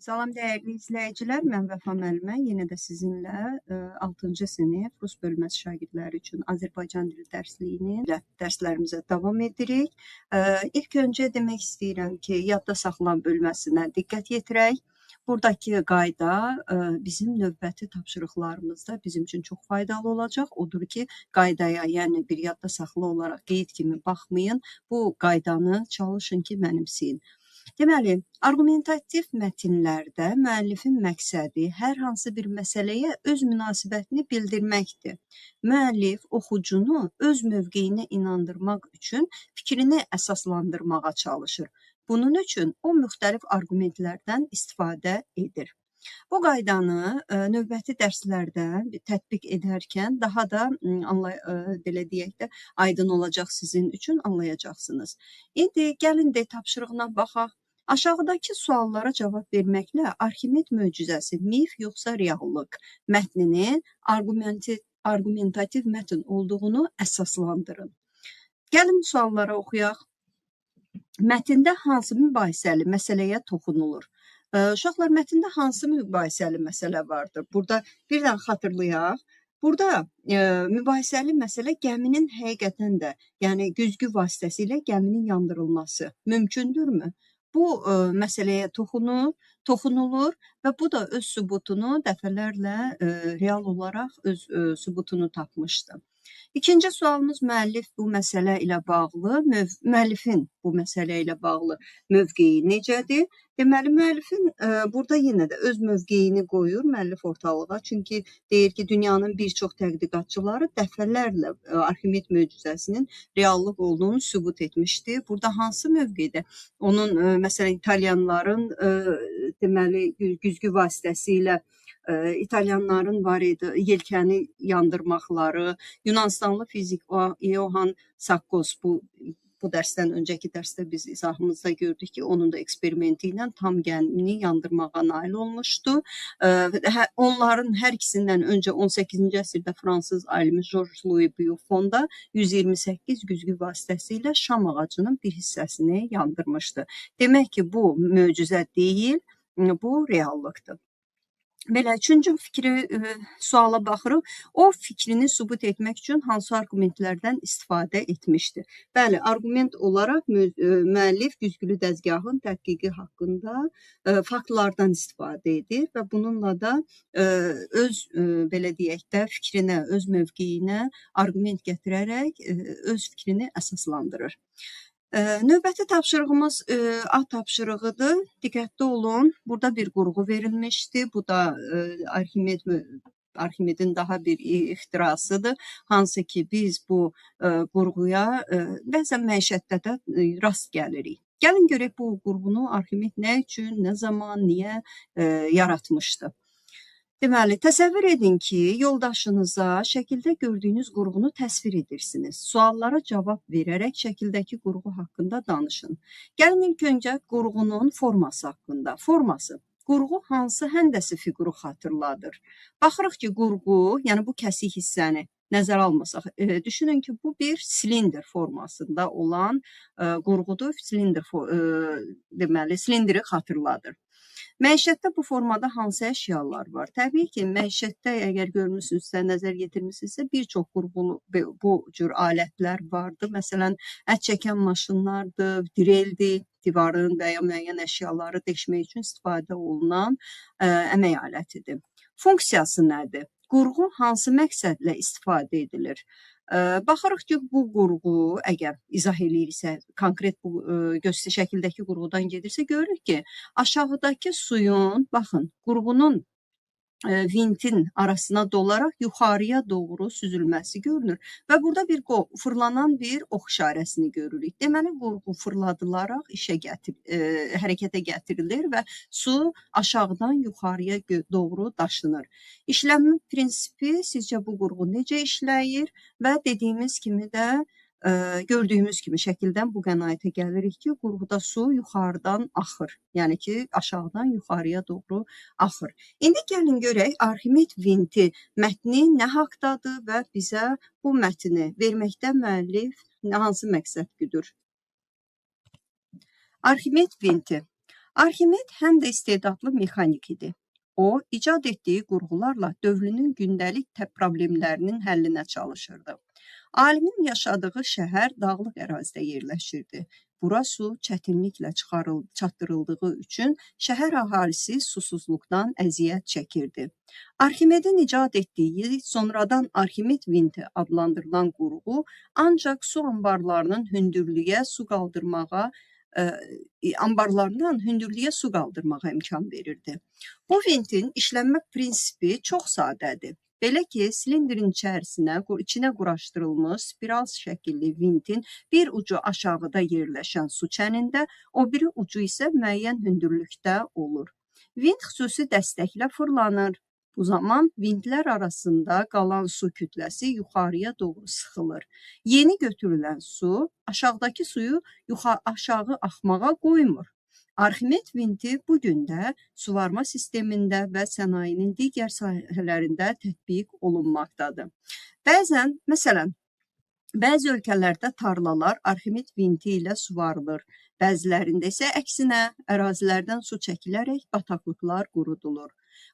Salam dəyərli izləyicilər, mən Vəfa müəllimə yenə də sizinlə 6-cı sinif Rus bölməsi şagirdləri üçün Azərbaycan dili dərsliyinin dərslərimizə davam edirik. İlk öncə demək istəyirəm ki, yadda saxlan bölməsinə diqqət yetirək. Buradakı qayda bizim növbəti tapşırıqlarımızda bizim üçün çox faydalı olacaq. Odur ki, qaydaya, yəni bir yadda saxla olaraq qeyd kimi baxmayın. Bu qaydanı çalışın ki, mənimsəyin. Deməli, arqumentativ mətnlərdə müəllifin məqsədi hər hansı bir məsələyə öz münasibətini bildirməkdir. Müəllif oxucunu öz mövqeyinə inandırmaq üçün fikrini əsaslandırmağa çalışır. Bunun üçün o müxtəlif arqumentlərdən istifadə edir. Bu qaydanı növbəti dərslərdə tətbiq edərkən daha da belə deyək də aydın olacaq sizin üçün, anlayacaqsınız. İndi gəlin də tapşırığına baxaq. Aşağıdakı suallara cavab verməklə Arximed möcüzəsi mif yoxsa reallıq mətninin arqumentativ mətn olduğunu əsaslandırın. Gəlin suallara oxuyaq. Mətndə hansı mübahisəli məsələyə toxunulur? Uşaqlar, mətndə hansı mübahisəli məsələ vardır? Burada bir daha xatırlayaq. Burada mübahisəli məsələ gəminin həqiqətən də, yəni güzgü vasitəsilə gəminin yandırılması mümkündürmü? Bu məsələyə toxunulur və bu da öz sübutunu dəfələrlə real olaraq öz sübutunu tapmışdı. İkinci sualımız müəllif bu məsələ ilə bağlı, müəllifin bu məsələ ilə bağlı mövqeyi necədir? Deməli, müəllifin burada yenə də öz mövqeyini qoyur müəllif ortalığa. Çünki deyir ki, dünyanın bir çox tədqiqatçıları dəfələrlə Arximed möcüzəsinin reallıq olduğunu sübut etmişdi. Burada hansı mövqedə? Onun, məsələn, İtalyanların deməli, güzgü vasitəsilə İtalyanların var idi, yelkəni yandırmaqları, Yunanıstanlı fizik Johann Sakos bu dərsdən öncəki dərsdə biz izahımızda gördük ki, onun da eksperimenti ilə tam gəmini yandırmağa nail olmuşdu. Onların hər ikisindən öncə 18-ci əsrdə Fransız alimi Georges Louis Buffonda 128 güzgü vasitəsilə şam ağacının bir hissəsini yandırmışdı. Demək ki, bu möcüzə deyil, bu reallıqdır. Belə, üçüncü suala baxırıq. O fikrini sübut etmək üçün hansı arqumentlərdən istifadə etmişdir? Bəli, arqument olaraq müəllif güzgülü dəzgahın tədqiqi haqqında faktlardan istifadə edir və bununla da öz, belə deyək də, fikrinə, öz mövqeyinə arqument gətirərək öz fikrini əsaslandırır. Növbəti tapşırığımız A tapşırığıdır. Diqqətli olun. Burada bir qurğu verilmişdi. Bu da Arximedin daha bir ixtirasıdır. Hansı ki biz bu qurğuya bəzən məişətdə də rast gəlirik. Gəlin görək bu qurğunu Arximed nə üçün, nə zaman, niyə yaratmışdı? Deməli, təsəvvür edin ki, yoldaşınıza şəkildə gördüyünüz qurğunu təsvir edirsiniz. Suallara cavab verərək şəkildəki qurğu haqqında danışın. Gəlin ilk öncə qurğunun forması haqqında. Forması. Qurğu hansı həndəsi fiquru xatırladır? Baxırıq ki, qurğu, yəni bu kəsik hissəni nəzərə almasaq, düşünün ki, bu bir silindr formasında olan qurğudur. Deməli, silindri xatırladır. Məişətdə bu formada hansı əşyalar var? Təbii ki, məişətdə əgər görmüsünüzsə, nəzər yetirmisinizsə, bir çox qurğulu bu cür alətlər vardır. Məsələn, ət çəkən maşınlardır, direldir, divarın və ya müəyyən əşyaları deşmək üçün istifadə olunan əmək alətidir. Funksiyası nədir? Qurğu hansı məqsədlə istifadə edilir? Baxırıq ki, bu qurğu, əgər izah eləyirsə, konkret bu şəkildəki qurğudan gedirsə, görürük ki, aşağıdakı suyun, baxın, qurğunun vintin arasına dolaraq yuxarıya doğru süzülməsi görünür və burada bir fırlanan bir ox işarəsini görürük. Deməli, qurğu fırladılaraq hərəkətə gətirilir və su aşağıdan yuxarıya doğru daşınır. İşlənmə prinsipi sizcə bu qurğu necə işləyir və dediyimiz kimi də gördüyümüz kimi şəkildən bu qənaətə gəlirik ki, qurğuda su yuxarıdan axır. Yəni ki, aşağıdan yuxarıya doğru axır. İndi gəlin görək, Arximed vinti mətni nə haqdadır və bizə bu mətni verməkdə müəllif hansı məqsəd güdür? Arximed vinti. Arximed həm də istedadlı mexanik idi. O, icad etdiyi qurğularla dövrünün gündəlik problemlərinin həllinə çalışırdı. Alimin yaşadığı şəhər dağlıq ərazidə yerləşirdi. Bura su çətinliklə çatdırıldığı üçün şəhər əhalisi susuzluqdan əziyyət çəkirdi. Arximedin icad etdiyi, sonradan Arximed vinti adlandırılan qurğu ancaq su anbarlarının hündürlüyə su qaldırmağa imkan verirdi. Bu vintin işlənmə prinsipi çox sadədir. Belə ki, silindrin içinə quraşdırılmış spiral şəkilli vintin bir ucu aşağıda yerləşən su çənində, o biri ucu isə müəyyən hündürlükdə olur. Vint xüsusi dəstəklə fırlanır. Bu zaman vintlər arasında qalan su kütləsi yuxarıya doğru sıxılır. Yeni götürülən su aşağıdakı suyu aşağı axmağa qoymur. Arximed vinti bugün də suvarma sistemində və sənayenin digər sahələrində tətbiq olunmaqdadır. Məsələn, bəzi ölkələrdə tarlalar Arximed vinti ilə suvarılır. Bəzilərində isə əksinə ərazilərdən su çəkilərək bataqlıqlar qurudulur.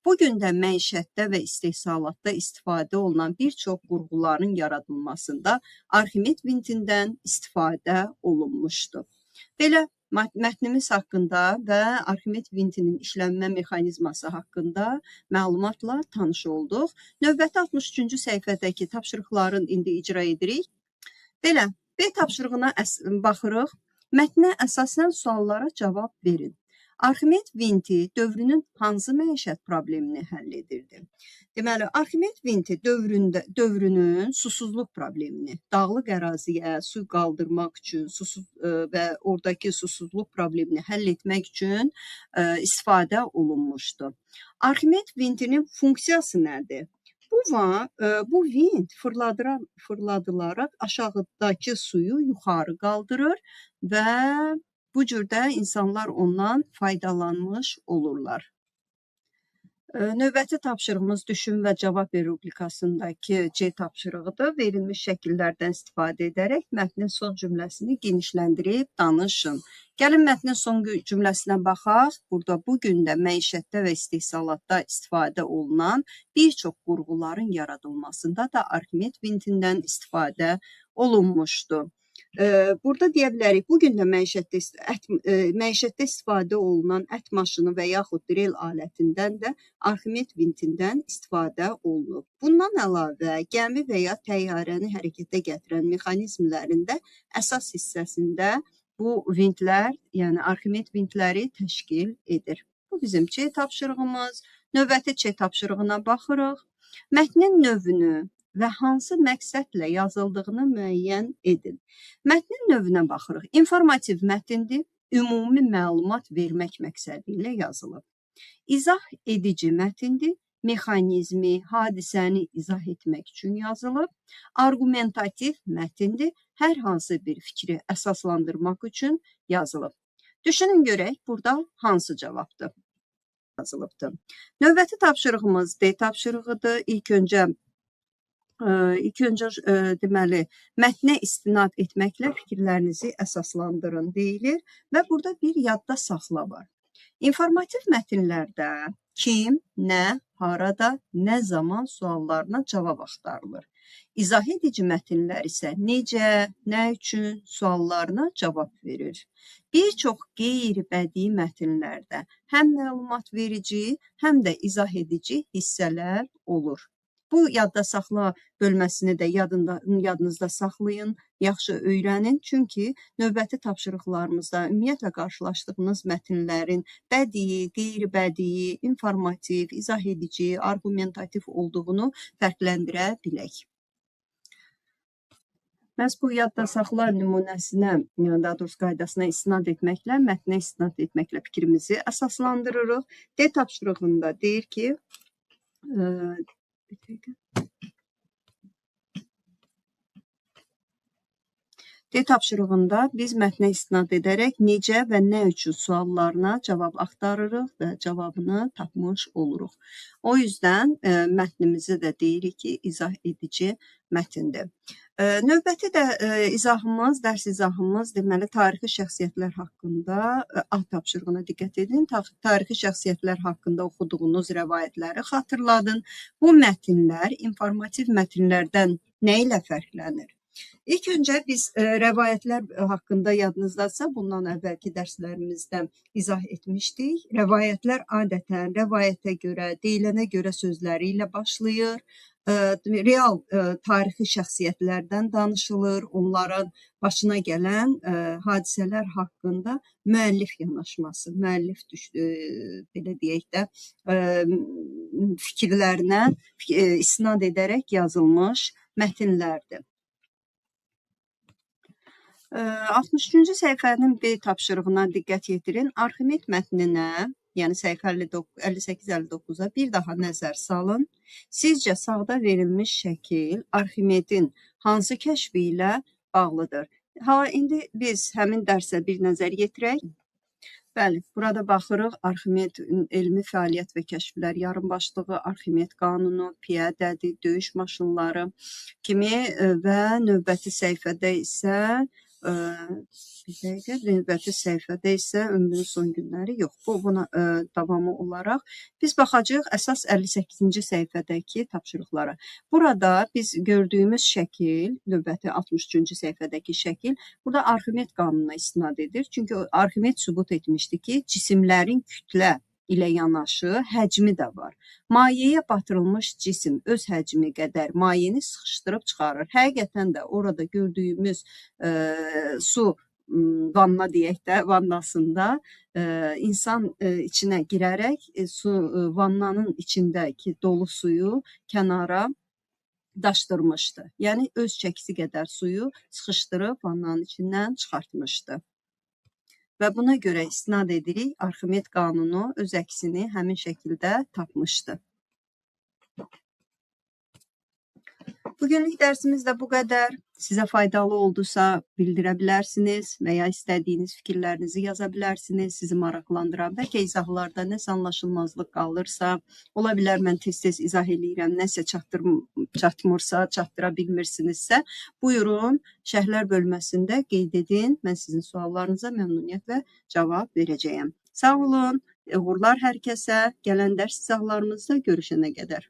Bugün də məişətdə və istehsalatda istifadə olunan bir çox qurğuların yaradılmasında Arximed vintindən istifadə olunmuşdur. Belə mətnimiz haqqında və Arximed vintinin işlənmə mexanizması haqqında məlumatla tanış olduq. Növbəti 63-cü səhifədəki tapşırıqların indi icra edirik. Belə, B tapşırığına baxırıq. Mətnə əsasən suallara cavab verin. Arximed vinti dövrünün hansı məişət problemini həll edirdi? Deməli, Arximed vinti dövrünün susuzluq problemini, dağlıq əraziyə su qaldırmaq üçün və oradakı susuzluq problemini həll etmək üçün istifadə olunmuşdu. Arximed vintinin funksiyası nədir? Bu vint fırladılaraq aşağıdakı suyu yuxarı qaldırır və bu cürdə insanlar ondan faydalanmış olurlar. Növbəti tapşırığımız düşün və cavab ver rubrikasındakı C tapşırığıdır. Verilmiş şəkillərdən istifadə edərək mətnin son cümləsini genişləndirib danışın. Gəlin mətnin son cümləsinə baxaq. Burada bugün də məişətdə və istehsalatda istifadə olunan bir çox qurğuların yaradılmasında da Arximed vintindən istifadə olunmuşdur. Burada deyə bilərik, bugün də məişətdə istifadə olunan ət maşını və yaxud drel alətindən də Arximed vintindən istifadə olunub. Bundan əlavə, gəmi və ya təyyarəni hərəkətə gətirən mexanizmlərin də əsas hissəsində bu vintlər, yəni Arximed vintləri təşkil edir. Bu bizim C tapşırığımız. Növbəti C tapşırığına baxırıq. Mətnin növünü və hansı məqsədlə yazıldığını müəyyən edin. Mətnin növünə baxırıq. İnformativ mətindir, ümumi məlumat vermək məqsədi ilə yazılıb. İzah edici mətindir, mexanizmi, hadisəni izah etmək üçün yazılıb. Argumentativ mətindir, hər hansı bir fikri əsaslandırmaq üçün yazılıb. Düşünün görək, burada hansı cavabdır? Yazılıbdır. Növbəti tapşırığımız D tapşırığıdır. İlk öncə deməli, mətnə istinad etməklə fikirlərinizi əsaslandırın deyilir və burada bir yadda saxla var. İnformativ mətnlərdə kim, nə, harada, nə zaman suallarına cavab axtarılır. İzah edici mətnlər isə necə, nə üçün suallarına cavab verir. Bir çox qeyri-bədii mətnlərdə həm məlumat verici, həm də izah edici hissələr olur. Bu yadda saxla bölməsini də yadınızda saxlayın, yaxşı öyrənin. Çünki növbəti tapşırıqlarımızda ümumiyyətlə qarşılaşdığınız mətnlərin bədii, qeyri-bədii, informativ, izah edici, argumentativ olduğunu fərqləndirə bilək. Məhz bu yadda saxla nümunəsinə, daha doğrusu qaydasına istinad etməklə, mətnə istinad etməklə fikrimizi əsaslandırırıq. D tapşırığında deyir ki, D tapşırığında biz mətnə istinad edərək necə və nə üçün suallarına cavab axtarırıq və cavabını tapmış oluruq. O yüzden mətnimizə də deyirik ki, izah edici mətindir. Növbəti də izahımız, dərs izahımız deməli tarixi şəxsiyyətlər haqqında A tapşırığına diqqət edin. Tarixi şəxsiyyətlər haqqında oxuduğunuz rəvayətləri xatırladın. Bu mətnlər informativ mətnlərdən nə ilə fərqlənir? İlk öncə biz rəvayətlər haqqında yadınızdadsa, bundan əvvəlki dərslərimizdə izah etmişdik. Rəvayətlər adətən rəvayətə görə, deyilənə görə sözləri ilə başlayır. Real tarixi şəxsiyyətlərdən danışılır, onların başına gələn hadisələr haqqında müəllif yanaşması, müəllif belə deyək də fikirlərinə istinad edərək yazılmış mətnlərdir. 63-cü səhifənin B tapşırığına diqqət yetirin. Arximed mətninə, yəni səhifə 58-59-a bir daha nəzər salın. Sizcə sağda verilmiş şəkil Arximedin hansı kəşfi ilə bağlıdır? İndi biz həmin dərsə bir nəzər yetirək. Bəli, burada baxırıq Arximed elmi fəaliyyət və kəşflər yarımbaşlığı, Arximed qanunu, piyadədir, döyüş maşınları kimi və növbəti səhifədə isə növbəti səhifədə isə ömrünün son günləri yox. Buna davamı olaraq biz baxacağıq əsas 58-ci səhifədəki tapşırıqlara. Burada biz gördüyümüz şəkil, növbəti 63-cü səhifədəki şəkil, burada Arximed qanununa istinad edir. Çünki Arximed sübut etmişdi ki, cisimlərin kütlə ilə yanaşı həcmi də var. Mayeyə batırılmış cisim öz həcmi qədər mayeni sıxışdırıb çıxarır. Həqiqətən də orada gördüyümüz su vanna deyək də, vannasında insan içinə girərək vannanın içindəki dolu suyu kənara daşdırmışdı. Yəni öz çəkisi qədər suyu sıxışdırıb vannanın içindən çıxartmışdı. Və buna görə istinad edirik, Arximed qanunu öz əksini həmin şəkildə tapmışdı. Bugünlük dərsimiz də bu qədər. Sizə faydalı oldusa bildirə bilərsiniz və ya istədiyiniz fikirlərinizi yaza bilərsiniz. Sizi maraqlandıran, bəlkə izahlarda nəsə anlaşılmazlıq qalırsa, ola bilər mən tez-tez izah eləyirəm, nəsə çatmırsa, çatdıra bilmirsinizsə, buyurun, şərhlər bölməsində qeyd edin. Mən sizin suallarınıza məmnuniyyətlə cavab verəcəyəm. Sağ olun, uğurlar hər kəsə. Gələn dərs izahlarımızda görüşənə qədər.